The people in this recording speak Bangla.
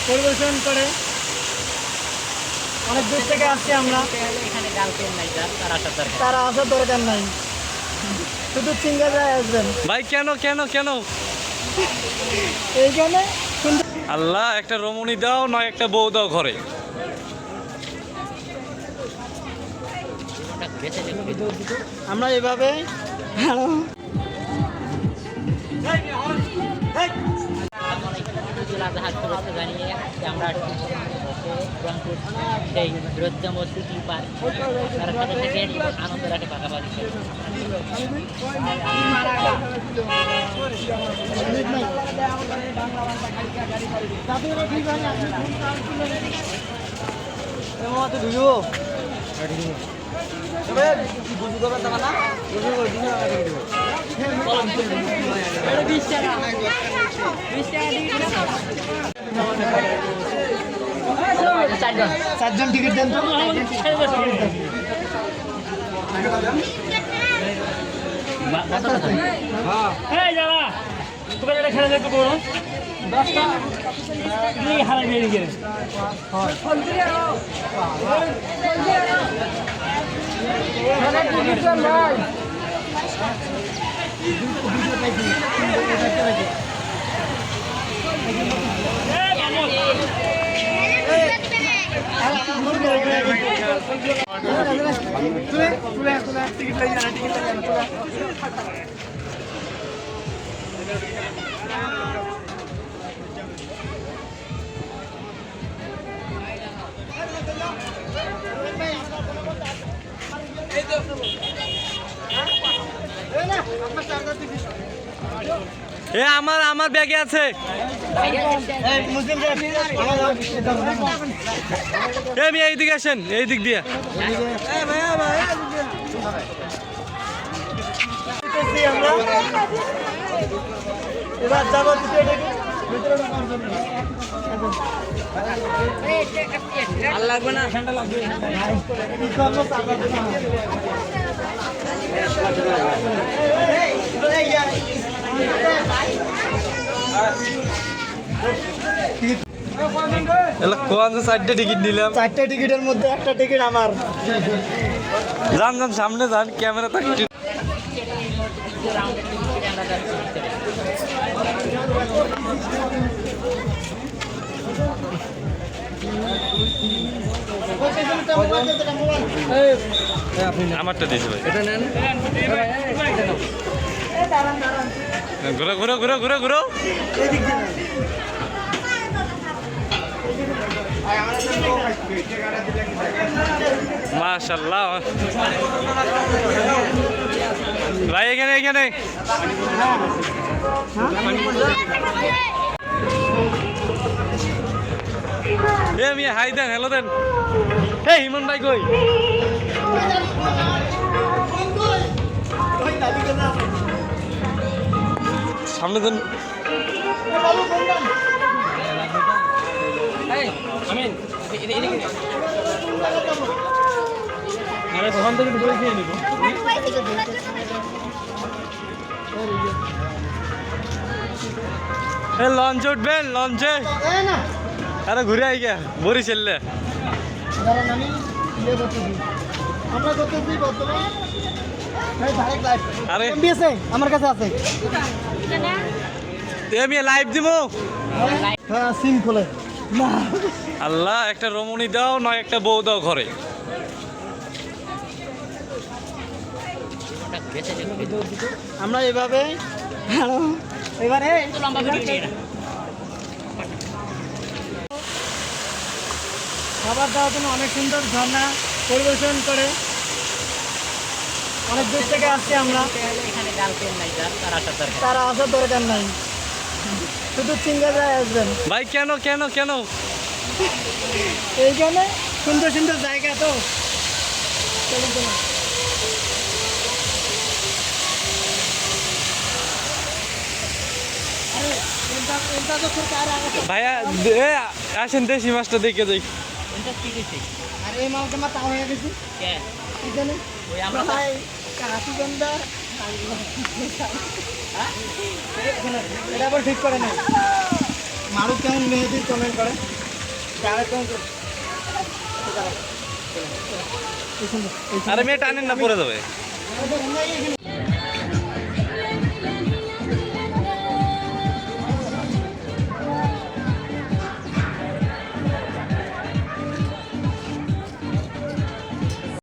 পরিবেশন করে। অনেক দূর থেকে আসছি আমরা, এখানে গার্লফ্রেন্ড নাই, তারা আসার দরকার নাই, শুধু সিঙ্গেলরাই আসবেন ভাই। কেন কেন কেন? এইখানে আল্লাহ, একটা রমণী দাও, নয় একটা বউ দাও ঘরে। আমরা এভাবে জানিয়ে আমরা সেই রোজ্জাম সিটি পার্ক তার সাথে থেকে আনন্দের একটা পাকাপাকি। চারজন টিকিট দেন তো। খেলা দেখতে বড় 10টা হারাই নিয়ে গেলে এ আমার আমার ব্যাগে আছে। আমি এইদিকে আসেন, এই দিক দিয়ে। আমরা এবার যাবো আর লাগবে না, ঠান্ডা লাগবে। চারটে টিকিট নিলাম। চারটে টিকিটের মধ্যে একটা টিকিট আমার। যান যান, সামনে যান, ক্যামেরা থাকছে। আমারটা দিয়েছে ভাই, এটা নেন। ঘুরো ঘুরো ঘুরো ঘুরো ঘুরো। মাশাআল্লাহ ভাই, এখানে এখানে মিয়া হাই দেন, হ্যালো দেন। এই হিমন ভাই কই? সামনে দেন। লঞ্চে উঠবেন, লঞ্চে। আরে ঘুরে আই গা বরিশালে। আমার কাছে আছে, আমি লাইভ দিব। হ্যাঁ, সিম খোলে না। আল্লাহ, একটা রমণী দাও, নয় একটা বউ দাও ঘরে। আমরা এভাবে এবারে খাবার দাওয়ার জন্য অনেক সুন্দর ঝর্ণা পরিবেশন করে। অনেক দূর থেকে আসছি আমরা, এখানে গার্লফ্রেন্ড নাই, তারা আসার দরকার নাই, শুধু সিঙ্গেলরাই আসবেন। ভাই কেন কেন কেন? এইখানে সুন্দর সুন্দর জায়গা তো। চলুন চলুন। ভাইয়া আসেন, দেশি মাছটা দেখে যাই। আর এই মালটা মা তাও হয়ে গেছি এখানে। কাশিগন্ধা এটা আবার ঠিক করে নাই, মারুফ কেমন মেহেদির কমেন্ট করে কারা কেমন করে আরে মেয়ে টানেন না পড়ে যাবে। এখানে